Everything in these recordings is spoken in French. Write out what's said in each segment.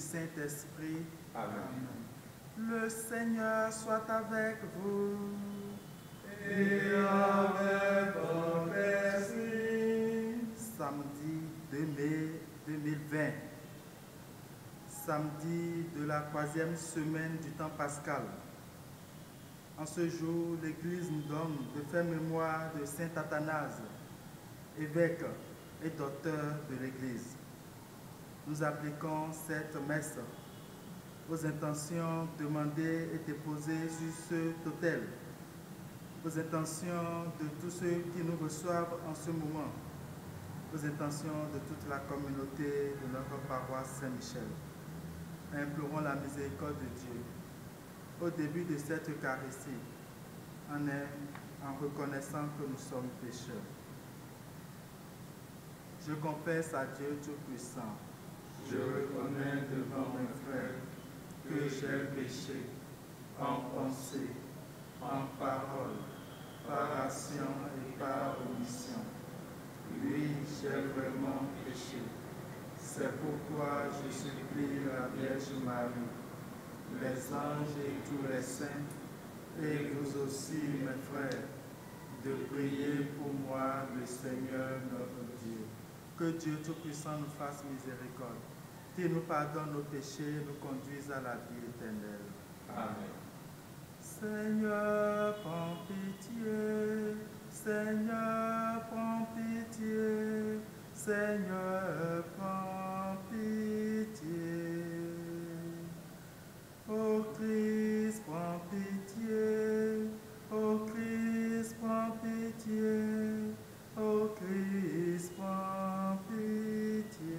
Saint-Esprit. Amen. Le Seigneur soit avec vous. Et avec votre esprit. Samedi 2 mai 2020. Samedi de la 3e semaine du temps pascal. En ce jour, l'Église nous donne de faire mémoire de Saint Athanase, évêque et docteur de l'Église. Nous appliquons cette messe aux intentions demandées et déposées sur cet autel, aux intentions de tous ceux qui nous reçoivent en ce moment, aux intentions de toute la communauté de notre paroisse Saint-Michel. Implorons la miséricorde de Dieu au début de cette Eucharistie, en reconnaissant que nous sommes pécheurs. Je confesse à Dieu Tout-Puissant. Je reconnais devant mes frères que j'ai péché en pensée, en parole, par action et par omission. Oui, j'ai vraiment péché. C'est pourquoi je supplie la Vierge Marie, les anges et tous les saints, et vous aussi, mes frères, de prier pour moi, le Seigneur notre Dieu. Que Dieu Tout-Puissant nous fasse miséricorde, qu'il nous pardonne nos péchés et nous conduise à la vie éternelle. Amen. Seigneur, prends pitié. Seigneur, prends pitié. Seigneur, prends pitié. Ô Christ, prends pitié. Ô Christ, prends pitié. Ô Christ, prends pitié.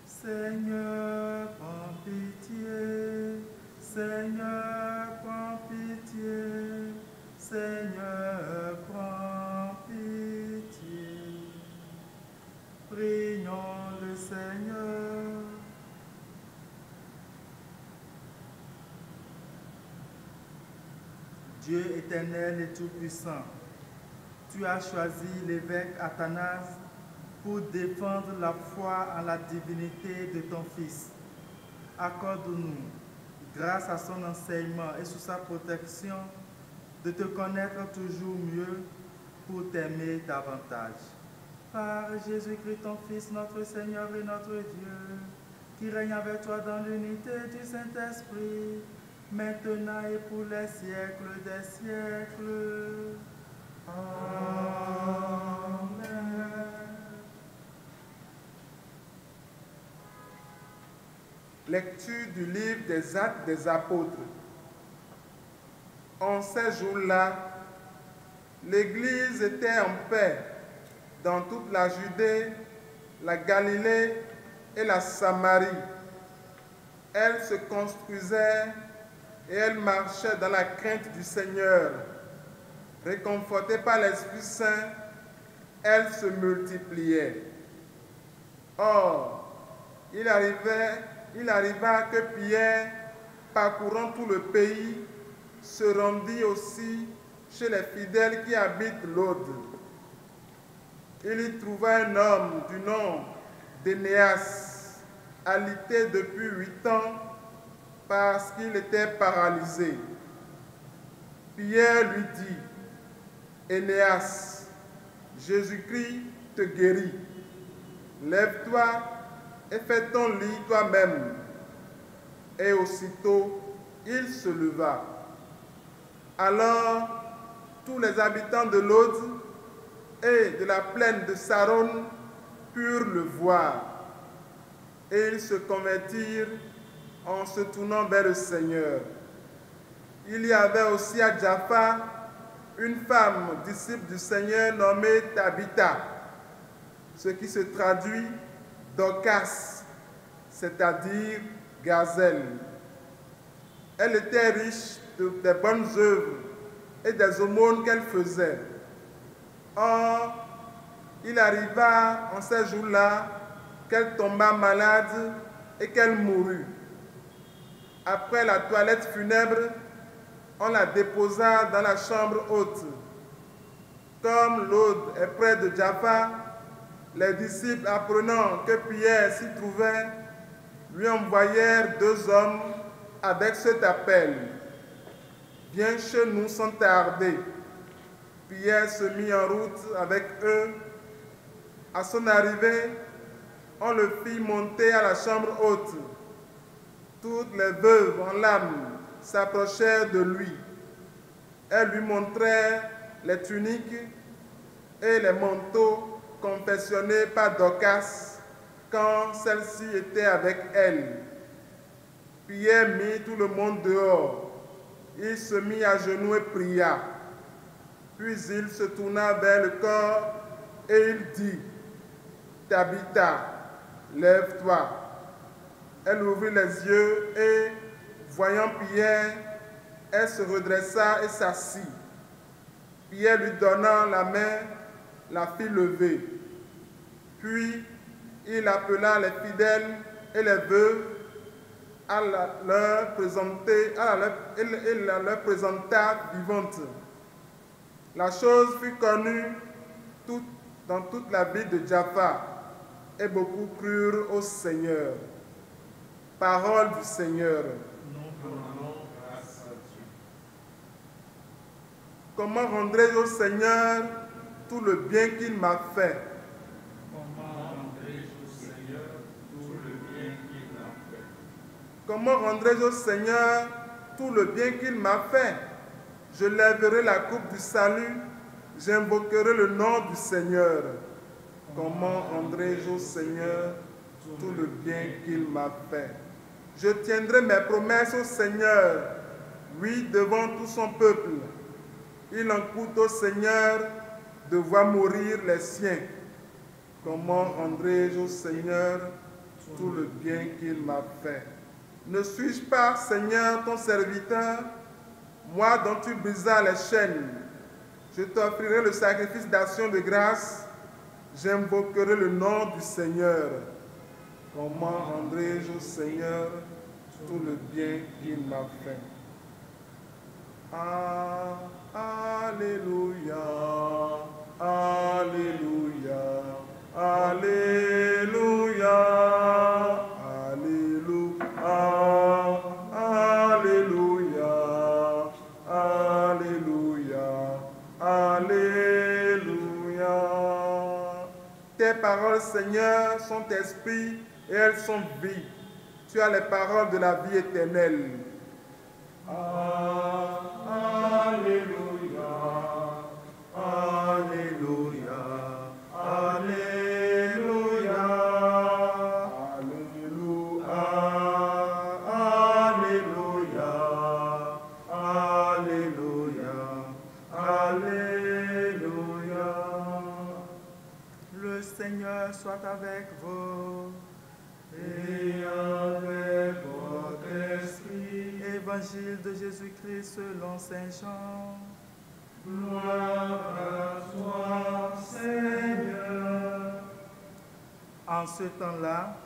Seigneur, prends pitié. Seigneur, prends pitié. Seigneur, prends pitié. Prions le Seigneur. Dieu éternel et tout-puissant, tu as choisi l'évêque Athanase pour défendre la foi en la divinité de ton Fils. Accorde-nous, grâce à son enseignement et sous sa protection, de te connaître toujours mieux pour t'aimer davantage. Par Jésus-Christ, ton Fils, notre Seigneur et notre Dieu, qui règne avec toi dans l'unité du Saint-Esprit, maintenant et pour les siècles des siècles. Amen. Lecture du livre des Actes des Apôtres. En ces jours-là, l'Église était en paix dans toute la Judée, la Galilée et la Samarie. Elle se construisait et elle marchait dans la crainte du Seigneur. Réconfortée par l'Esprit Saint, elle se multipliait. Or, il arriva que Pierre, parcourant tout le pays, se rendit aussi chez les fidèles qui habitent l'Aude. Il y trouva un homme du nom d'Énéas, alité depuis 8 ans, parce qu'il était paralysé. Pierre lui dit, « Énéas, Jésus-Christ te guérit. Lève-toi et fais ton lit toi-même. » Et aussitôt, il se leva. Alors, tous les habitants de l'Aude et de la plaine de Saron purent le voir. Et ils se convertirent en se tournant vers le Seigneur. Il y avait aussi à Jaffa une femme disciple du Seigneur nommée Tabitha, ce qui se traduit Dorcas, c'est-à-dire gazelle. Elle était riche des bonnes œuvres et des aumônes qu'elle faisait. Or, il arriva en ces jours-là qu'elle tomba malade et qu'elle mourut. Après la toilette funèbre, on la déposa dans la chambre haute. Comme l'Aude est près de Jaffa, Les disciples, apprenant que Pierre s'y trouvait, lui envoyèrent 2 hommes avec cet appel: « Viens chez nous sans tarder. » Pierre se mit en route avec eux. À son arrivée, on le fit monter à la chambre haute. Toutes les veuves en larmes s'approchèrent de lui. Elles lui montrèrent les tuniques et les manteaux confectionnés par Dorcas quand celle-ci était avec elle. Pierre mit tout le monde dehors. Il se mit à genoux et pria. Puis il se tourna vers le corps et il dit: « Tabitha, lève-toi. » Elle ouvrit les yeux et, voyant Pierre, elle se redressa et s'assit. Pierre lui donnant la main, la fit lever. Puis il appela les fidèles et les veuves et la leur présenta vivante. La chose fut connue dans toute la ville de Jaffa, et beaucoup crurent au Seigneur. Parole du Seigneur. Nous rendons grâce à Dieu. Comment rendrai-je au Seigneur tout le bien qu'il m'a fait? Comment rendrai-je au Seigneur tout le bien qu'il m'a fait? Comment rendrai-je au Seigneur tout le bien qu'il m'a fait? Je lèverai la coupe du salut, j'invoquerai le nom du Seigneur. Comment rendrai-je au Seigneur tout le bien qu'il m'a fait? Je tiendrai mes promesses au Seigneur, oui, devant tout son peuple. Il en coûte au Seigneur de voir mourir les siens. Comment rendrai-je au Seigneur tout le bien qu'il m'a fait? Ne suis-je pas, Seigneur, ton serviteur, moi dont tu brisas les chaînes? Je t'offrirai le sacrifice d'action de grâce, j'invoquerai le nom du Seigneur. Comment rendrai-je au Seigneur tout le bien qu'il m'a fait? Alléluia, Alléluia, Alléluia, Alléluia, Alléluia, Alléluia, Alléluia. Tes paroles, Seigneur, sont esprit et elles sont vie. Tu as les paroles de la vie éternelle. Alléluia, Alléluia, Alléluia, Alléluia, Alléluia, Alléluia, Alléluia. Le Seigneur soit avec vous. Et avec votre esprit. Évangile de Jésus-Christ selon Saint Jean. Gloire à toi, Seigneur. En ce temps-là,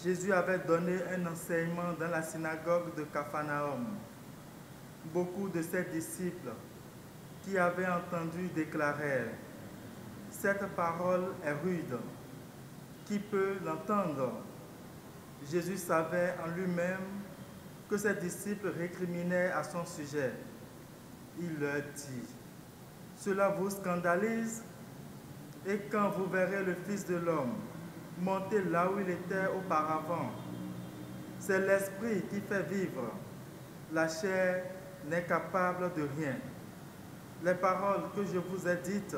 Jésus avait donné un enseignement dans la synagogue de Capharnaüm. Beaucoup de ses disciples qui avaient entendu déclarèrent: « Cette parole est rude. Qui peut l'entendre ?» Jésus savait en lui-même que ses disciples récriminaient à son sujet. Il leur dit: « Cela vous scandalise? Et quand vous verrez le Fils de l'homme monter là où il était auparavant, c'est l'Esprit qui fait vivre. La chair n'est capable de rien. Les paroles que je vous ai dites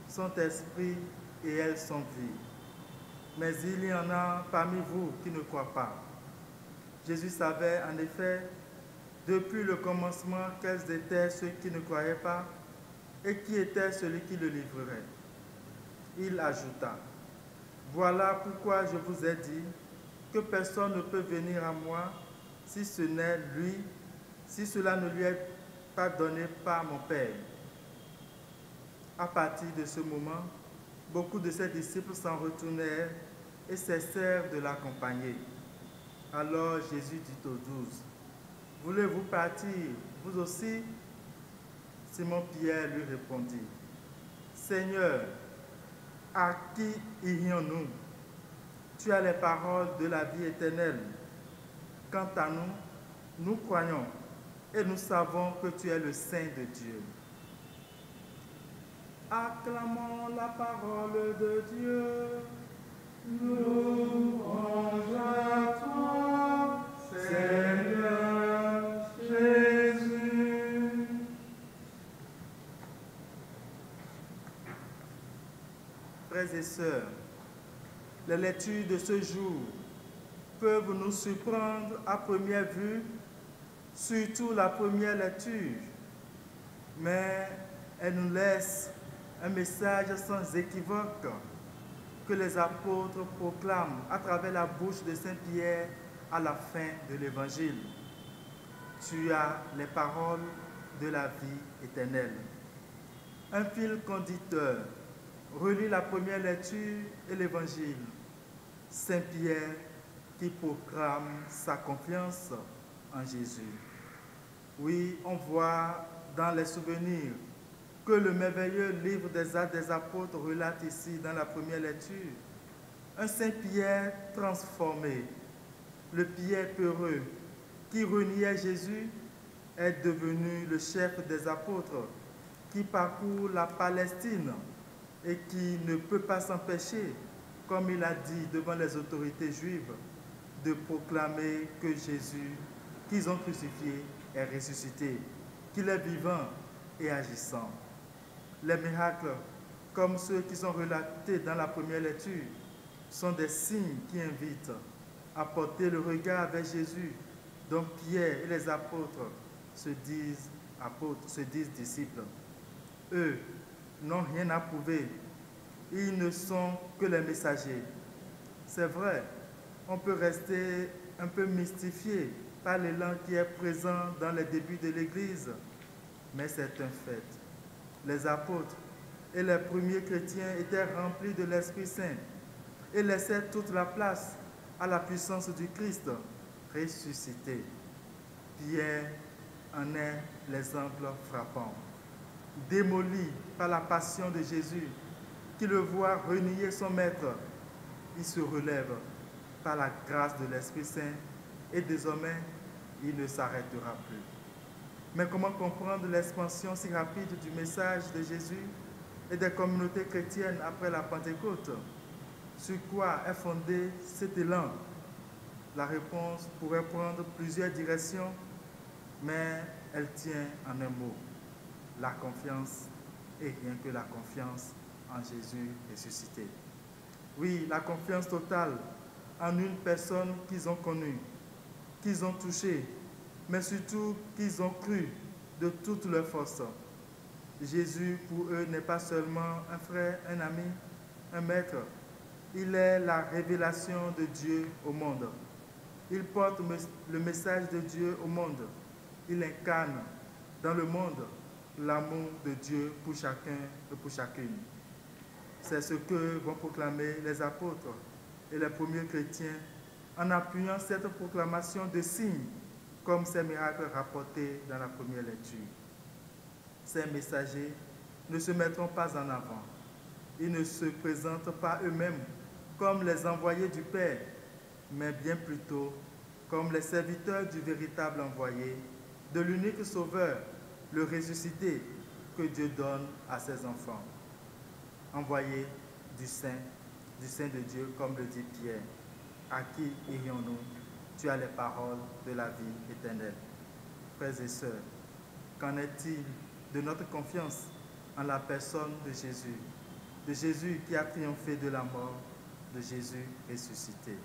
sont esprit et elles sont vie. Mais il y en a parmi vous qui ne croient pas. » Jésus savait en effet depuis le commencement quels étaient ceux qui ne croyaient pas et qui était celui qui le livrerait. Il ajouta: « Voilà pourquoi je vous ai dit que personne ne peut venir à moi si ce n'est lui, si cela ne lui est pas donné par mon Père. » À partir de ce moment, beaucoup de ses disciples s'en retournèrent et cessèrent de l'accompagner. Alors Jésus dit aux 12, « Voulez-vous partir, vous aussi ?» Simon Pierre lui répondit, « Seigneur, À qui irions-nous? Tu as les paroles de la vie éternelle. Quant à nous, nous croyons et nous savons que tu es le Saint de Dieu. Acclamons la parole de Dieu. Louange à toi, Seigneur Jésus. Frères et sœurs, les lectures de ce jour peuvent nous surprendre à première vue, surtout la première lecture, mais elles nous laissent un message sans équivoque que les apôtres proclament à travers la bouche de Saint Pierre à la fin de l'Évangile. Tu as les paroles de la vie éternelle. Un fil conducteur relie la première lecture et l'Évangile. Saint Pierre qui proclame sa confiance en Jésus. Oui, on voit dans les souvenirs que le merveilleux livre des Actes des Apôtres relate ici dans la première lecture un Saint Pierre transformé. Le Pierre peureux qui reniait Jésus est devenu le chef des apôtres qui parcourt la Palestine et qui ne peut pas s'empêcher, comme il a dit devant les autorités juives, de proclamer que Jésus, qu'ils ont crucifié, est ressuscité, qu'il est vivant et agissant. Les miracles, comme ceux qui sont relatés dans la première lecture, sont des signes qui invitent à porter le regard vers Jésus, dont Pierre et les apôtres se disent disciples. Eux n'ont rien à prouver, ils ne sont que les messagers. C'est vrai, on peut rester un peu mystifié par l'élan qui est présent dans les débuts de l'Église, mais c'est un fait. Les apôtres et les premiers chrétiens étaient remplis de l'Esprit Saint et laissaient toute la place à la puissance du Christ ressuscité. Pierre en est l'exemple frappant. Démoli par la passion de Jésus, qui le voit renier son maître, il se relève par la grâce de l'Esprit Saint et désormais, il ne s'arrêtera plus. Mais comment comprendre l'expansion si rapide du message de Jésus et des communautés chrétiennes après la Pentecôte? Sur quoi est fondé cet élan? La réponse pourrait prendre plusieurs directions, mais elle tient en un mot: la confiance, et rien que la confiance en Jésus ressuscité. Oui, la confiance totale en une personne qu'ils ont connue, qu'ils ont touchée, mais surtout qu'ils ont cru de toute leur force. Jésus, pour eux, n'est pas seulement un frère, un ami, un maître. Il est la révélation de Dieu au monde. Il porte le message de Dieu au monde. Il incarne dans le monde l'amour de Dieu pour chacun et pour chacune. C'est ce que vont proclamer les apôtres et les premiers chrétiens en appuyant cette proclamation de signes comme ces miracles rapportés dans la première lecture. Ces messagers ne se mettront pas en avant. Ils ne se présentent pas eux-mêmes comme les envoyés du Père, mais bien plutôt comme les serviteurs du véritable envoyé, de l'unique Sauveur, le ressuscité que Dieu donne à ses enfants. Envoyés du Saint de Dieu, comme le dit Pierre. À qui irions-nous? Tu as les paroles de la vie éternelle. Frères et sœurs, qu'en est-il de notre confiance en la personne de Jésus qui a triomphé de la mort, de Jésus ressuscité?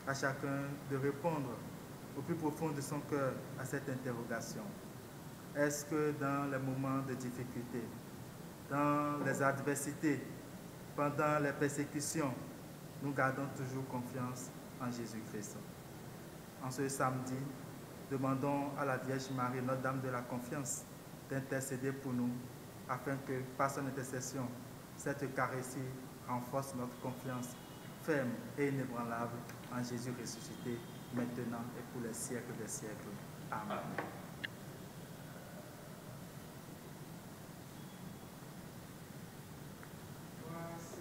À chacun de répondre au plus profond de son cœur à cette interrogation. Est-ce que dans les moments de difficulté, dans les adversités, pendant les persécutions, nous gardons toujours confiance en Jésus-Christ? En ce samedi, demandons à la Vierge Marie, Notre-Dame de la Confiance, d'intercéder pour nous, afin que, par son intercession, cette Eucharistie renforce notre confiance ferme et inébranlable en Jésus ressuscité, maintenant et pour les siècles des siècles. Amen. Voici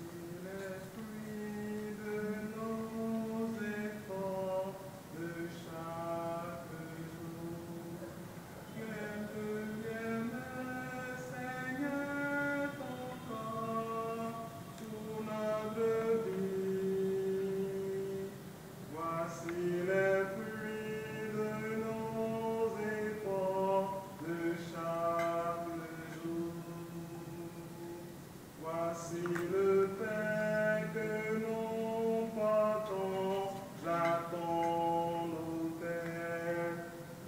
Voici le pain que nous portons à ton autel,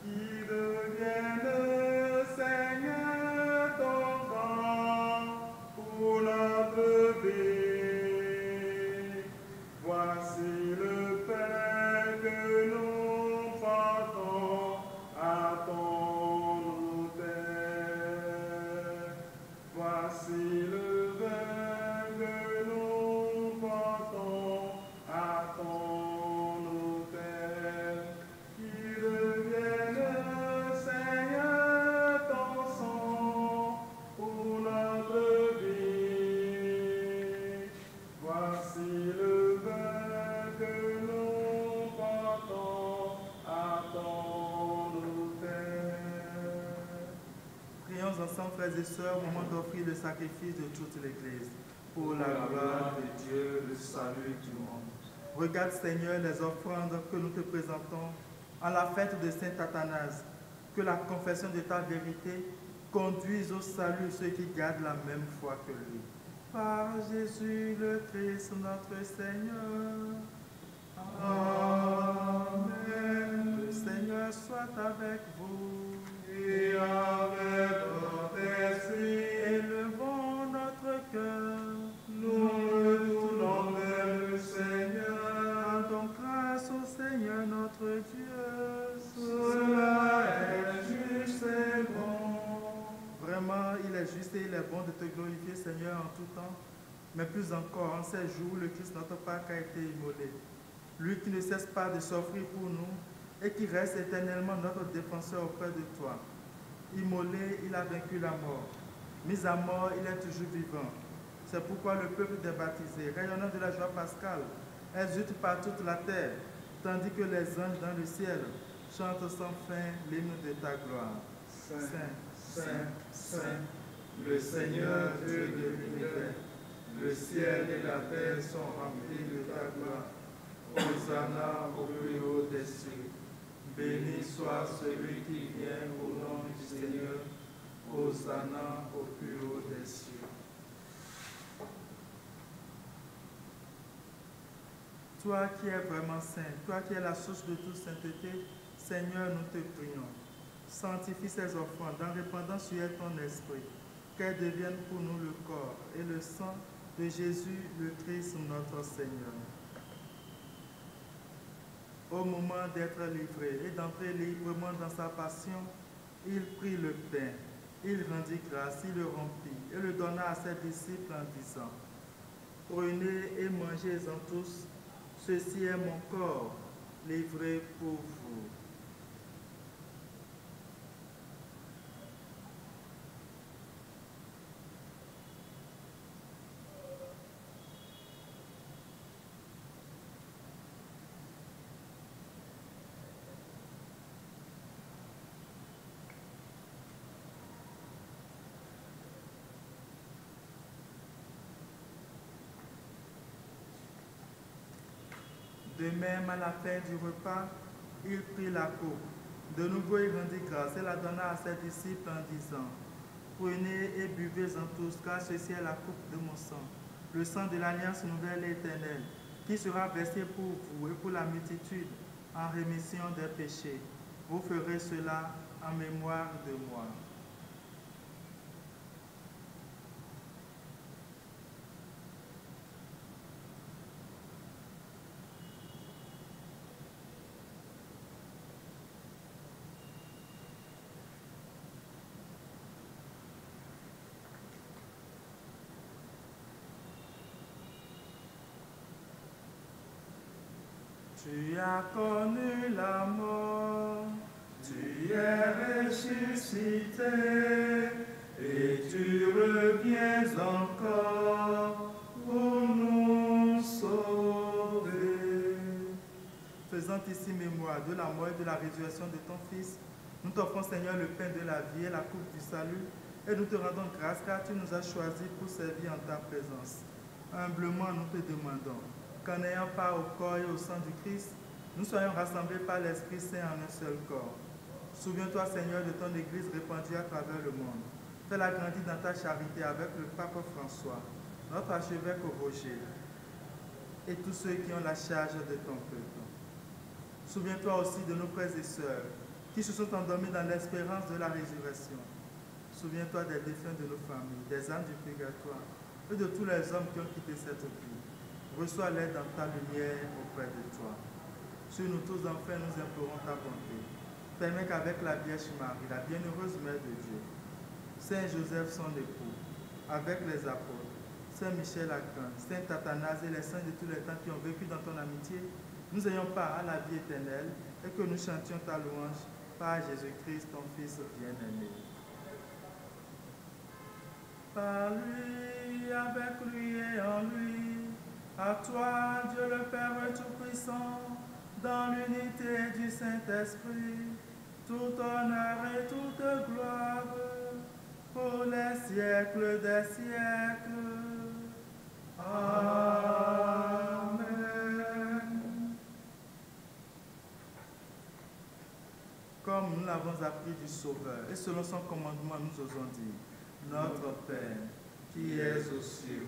qui devienne, Seigneur, ton corps pour notre vie. Voici le pain que nous portons à ton autel. Voici le vin que nous portons à ton autel, qui devienne, Seigneur, ton sang pour notre vie. Voici le vin que nous portons à ton autel. Prions ensemble, frères et sœurs, au moment d'offrir le sacrifice de toute l'Église, pour la gloire de Dieu, le salut du monde. Regarde, Seigneur, les offrandes que nous te présentons à la fête de Saint Athanase. Que la confession de ta vérité conduise au salut ceux qui gardent la même foi que lui. Par Jésus le Christ, notre Seigneur. Amen. Le Seigneur soit avec vous. Et avec votre esprit, Élevons notre cœur. nous nous tournons vers le Seigneur. Rendons grâce au Seigneur notre Dieu. Cela est juste et bon. Vraiment, il est juste et il est bon de te glorifier, Seigneur, en tout temps. Mais plus encore, en ces jours, le Christ, notre Pâque, a été immolé. Lui qui ne cesse pas de s'offrir pour nous et qui reste éternellement notre défenseur auprès de toi. Immolé, il a vaincu la mort. Mis à mort, il est toujours vivant. C'est pourquoi le peuple des baptisés, rayonnant de la joie pascale, exulte par toute la terre, tandis que les anges dans le ciel chantent sans fin l'hymne de ta gloire. Saint, Saint, Saint, le Seigneur Dieu de l'univers, le ciel et la terre sont remplis de ta gloire. Hosanna au plus haut des cieux. Béni soit celui qui vient au nom du Seigneur. Hosanna au plus haut des cieux. Toi qui es vraiment saint, toi qui es la source de toute sainteté, Seigneur, nous te prions. Sanctifie ces offrandes en répandant sur elles ton esprit, qu'elles deviennent pour nous le corps et le sang de Jésus, le Christ, notre Seigneur. Au moment d'être livré et d'entrer librement dans sa passion, il prit le pain, il rendit grâce, il le rompit et le donna à ses disciples en disant : Prenez et mangez-en tous, ceci est mon corps, livré pour vous. De même, à la fin du repas, il prit la coupe. De nouveau, il rendit grâce et la donna à ses disciples en disant : Prenez et buvez-en tous, car ceci est la coupe de mon sang, le sang de l'alliance nouvelle et éternelle, qui sera versé pour vous et pour la multitude en rémission des péchés. Vous ferez cela en mémoire de moi. Tu as connu la mort, tu es ressuscité, et tu reviens encore pour nous sauver. Faisant ici mémoire de la mort et de la résurrection de ton Fils, nous t'offrons, Seigneur, le pain de la vie et la coupe du salut, et nous te rendons grâce car tu nous as choisis pour servir en ta présence. Humblement, nous te demandons qu'en ayant part au corps et au sang du Christ, nous soyons rassemblés par l'Esprit Saint en un seul corps. Souviens-toi, Seigneur, de ton Église répandue à travers le monde. Fais-la grandir dans ta charité avec le pape François, notre archevêque Roger, et tous ceux qui ont la charge de ton peuple. Souviens-toi aussi de nos frères et sœurs qui se sont endormis dans l'espérance de la résurrection. Souviens-toi des défunts de nos familles, des âmes du purgatoire et de tous les hommes qui ont quitté cette vie. Reçois-les dans ta lumière auprès de toi. Sur nous tous, enfin, nous implorons ta bonté. Permets qu'avec la Vierge Marie, la bienheureuse Mère de Dieu, Saint Joseph son époux, avec les apôtres, Saint Michel Archange, Saint Athanase et les saints de tous les temps qui ont vécu dans ton amitié, nous ayons part à la vie éternelle et que nous chantions ta louange par Jésus-Christ, ton Fils bien-aimé. Par lui, avec lui et en lui, à toi, Dieu le Père Tout-Puissant, dans l'unité du Saint-Esprit, tout honneur et toute gloire, pour les siècles des siècles. Amen. Comme nous l'avons appris du Sauveur, et selon son commandement, nous osons dire, Notre Père, qui es aux cieux,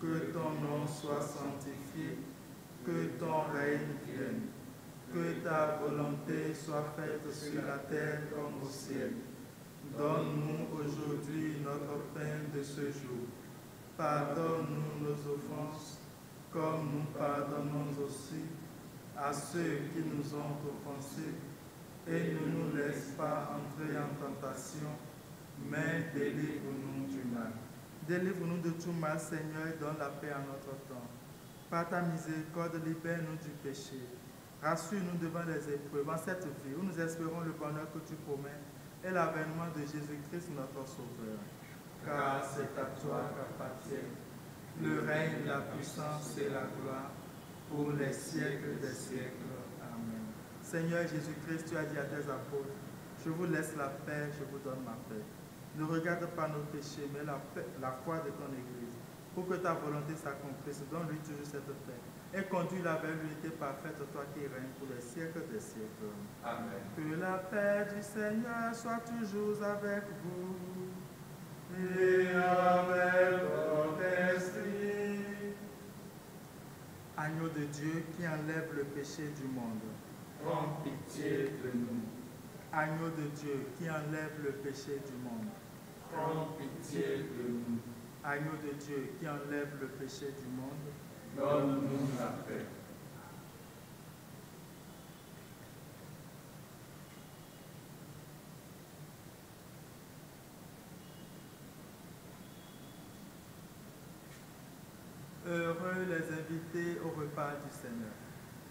que ton nom soit sanctifié, que ton règne vienne, que ta volonté soit faite sur la terre comme au ciel. Donne-nous aujourd'hui notre pain de ce jour. Pardonne-nous nos offenses, comme nous pardonnons aussi à ceux qui nous ont offensés. Et ne nous laisse pas entrer en tentation, mais délivre-nous du mal. Délivre-nous de tout mal, Seigneur, et donne la paix à notre temps. Par ta miséricorde, libère-nous du péché. Rassure-nous devant les épreuves en cette vie où nous espérons le bonheur que tu promets et l'avènement de Jésus-Christ, notre Sauveur. Car c'est à toi qu'appartient le règne, la puissance et la gloire pour les siècles des siècles. Amen. Seigneur Jésus-Christ, tu as dit à tes apôtres, je vous laisse la paix, je vous donne ma paix. Ne regarde pas nos péchés, mais la foi de ton Église, pour que ta volonté s'accomplisse. Donne-lui toujours cette paix et conduis-la vers l'unité parfaite, toi qui règnes pour les siècles des siècles. Amen. Que la paix du Seigneur soit toujours avec vous et avec votre esprit. Agneau de Dieu qui enlève le péché du monde, Prends pitié de nous. Agneau de Dieu qui enlève le péché du monde, Prends pitié de nous. Agneau de Dieu qui enlève le péché du monde, Donne-nous la paix. Heureux les invités au repas du Seigneur.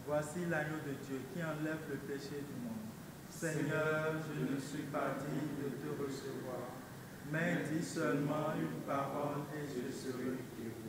Voici l'agneau de Dieu qui enlève le péché du monde. Seigneur, je ne suis pas digne de te recevoir, mais dis seulement une parole et je serai guéri.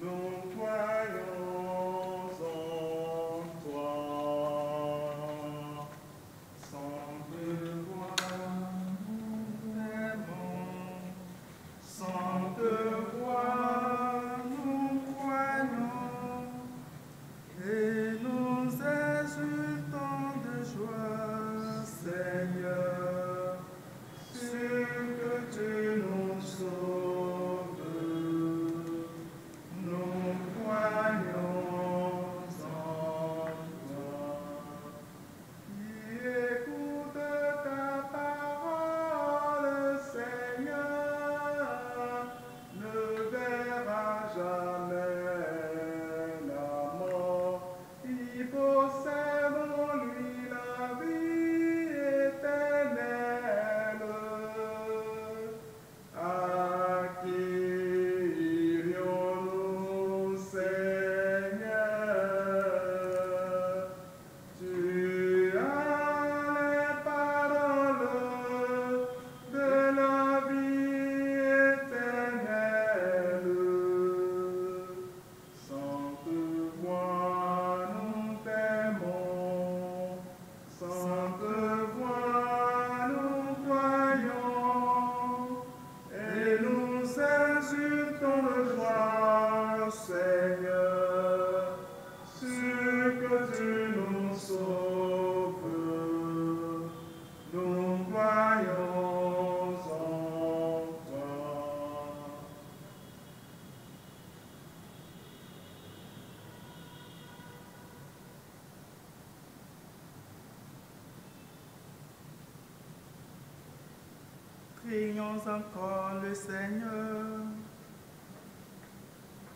Nous Prions encore le Seigneur.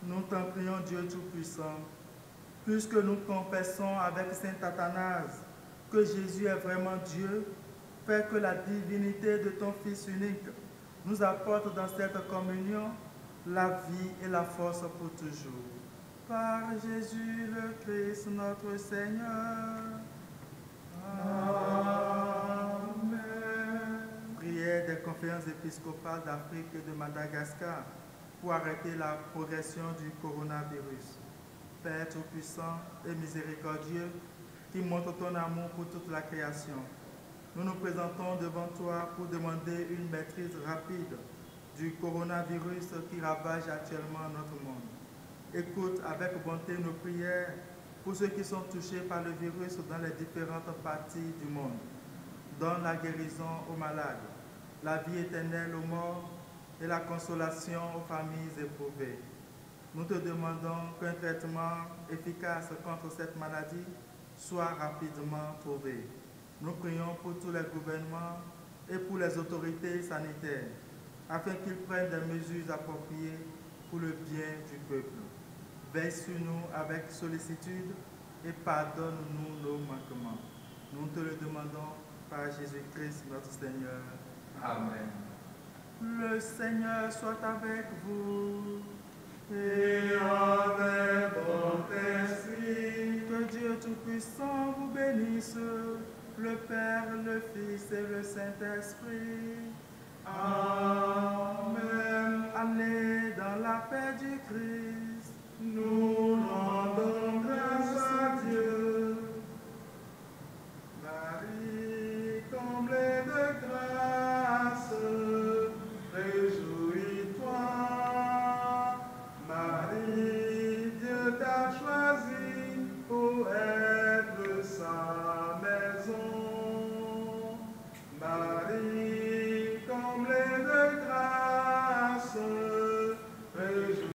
Nous t'en prions, Dieu Tout-Puissant, puisque nous confessons avec saint Athanase que Jésus est vraiment Dieu, fais que la divinité de ton Fils unique nous apporte dans cette communion la vie et la force pour toujours. Par Jésus le Christ, notre Seigneur. Amen. Prière des conférences épiscopales d'Afrique et de Madagascar pour arrêter la progression du coronavirus. Père Tout-Puissant et miséricordieux, qui montre ton amour pour toute la création, nous nous présentons devant toi pour demander une maîtrise rapide du coronavirus qui ravage actuellement notre monde. Écoute avec bonté nos prières pour ceux qui sont touchés par le virus dans les différentes parties du monde. Donne la guérison aux malades, la vie éternelle aux morts et la consolation aux familles éprouvées. Nous te demandons qu'un traitement efficace contre cette maladie soit rapidement trouvé. Nous prions pour tous les gouvernements et pour les autorités sanitaires, afin qu'ils prennent des mesures appropriées pour le bien du peuple. Veille sur nous avec sollicitude et pardonne-nous nos manquements. Nous te le demandons par Jésus-Christ notre Seigneur. Amen. Le Seigneur soit avec vous. Et avec votre esprit. Que Dieu Tout-Puissant vous bénisse, le Père, le Fils et le Saint-Esprit. Amen. Allez